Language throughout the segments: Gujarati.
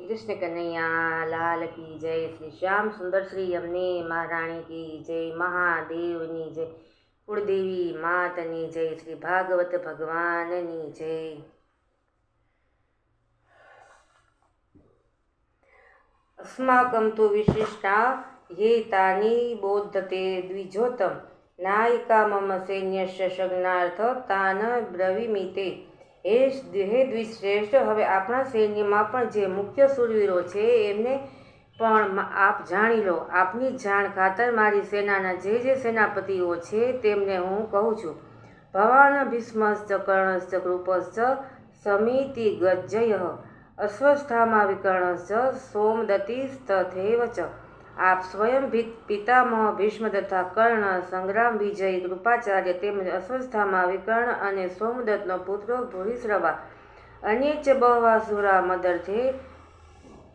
कृष्ण कन्हैया लाल की जय। श्री श्याम सुंदर श्री यमुने महाराणी की जय। महादेवनी जय। कुलदेवी मातनी जय। श्री भागवत भगवाननी जय। अस्माकं तु विशिष्टा ये तानि बोधते द्विजोतम नायिका मम सैन्यस्य संज्ञार्थ तान ब्रवीमिते। હે દ્વિશ્રેષ્ઠ, હવે આપણા સૈન્યમાં પણ જે મુખ્ય શૂરવીરો છે એમને પણ આપ જાણી લો. આપની જાણ ખાતર મારી સેનાના જે સેનાપતિઓ છે તેમને હું કહું છું. ભવાન ભીષ્મશ્ચ કર્ણશ્ચ કૃપશ્ચ સમિતિગજ્જય અશ્વસ્થામા વિકર્ણશ્ચ સોમદત્તિસ્તથૈવ ચ. આપ સ્વયં પિતામહ ભીષ્મ તથા કર્ણ, સંગ્રામ વિજય કૃપાચાર્ય તેમજ અશ્વસ્થામા વિકર્ણ અને સોમદત્તનો પુત્રો ભૂરિશ્રવા અન્ય ચ બહવા સુરા મદર્થે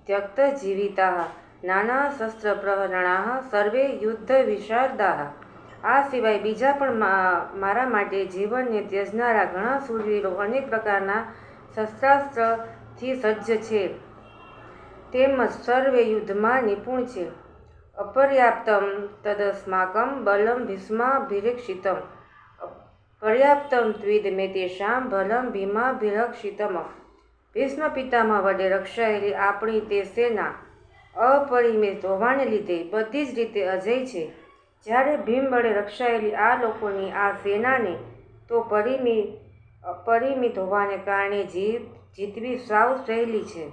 ત્યક્ત જીવિતા નાના શસ્ત્ર પ્રહરણા સર્વે યુદ્ધ વિશારદા. આ સિવાય બીજા પણ મારા માટે જીવનને ત્યજનારા ઘણા શૂરવીરો અનેક પ્રકારના શસ્ત્રાસ્ત્રથી સજ્જ છે તેમજ સર્વે યુદ્ધમાં નિપુણ છે. અપર્યાપ્તમ તદસ્માકં બલમ ભીષ્માભિરક્ષિતમ પર્યાપ્તમ ત્વિદ મે તેષાં બલમ ભીમાભિરક્ષિતમ. ભીષ્મ પિતામહ વડે રક્ષાયેલી આપણી તે સેના અપરિમિત હોવાને લીધે બધી જ રીતે અજય છે. જ્યારે ભીમ વડે રક્ષાયેલી આ લોકોની આ સેનાને તો પરિમિત હોવાને કારણે જીતવી સાવ સહેલી છે.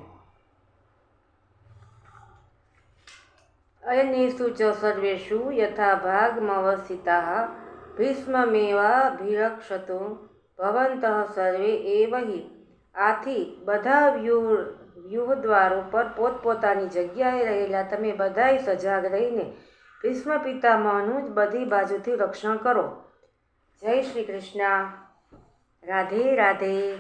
અયનેષુ ચ સર્વેષુ યથા ભાગમવસ્થિતાઃ ભીષ્મમેવાભિરક્ષતુ ભવन्तઃ સર્વે એવ હિ. આથી બધા વ્યૂહદ્વારો પર પોતપોતાની જગ્યાએ રહેલા તમે બધાય સજાગ રહીને ભીષ્મ પિતામહનું જ બધી બાજુથી રક્ષણ કરો. જય શ્રી કૃષ્ણ. રાધે રાધે.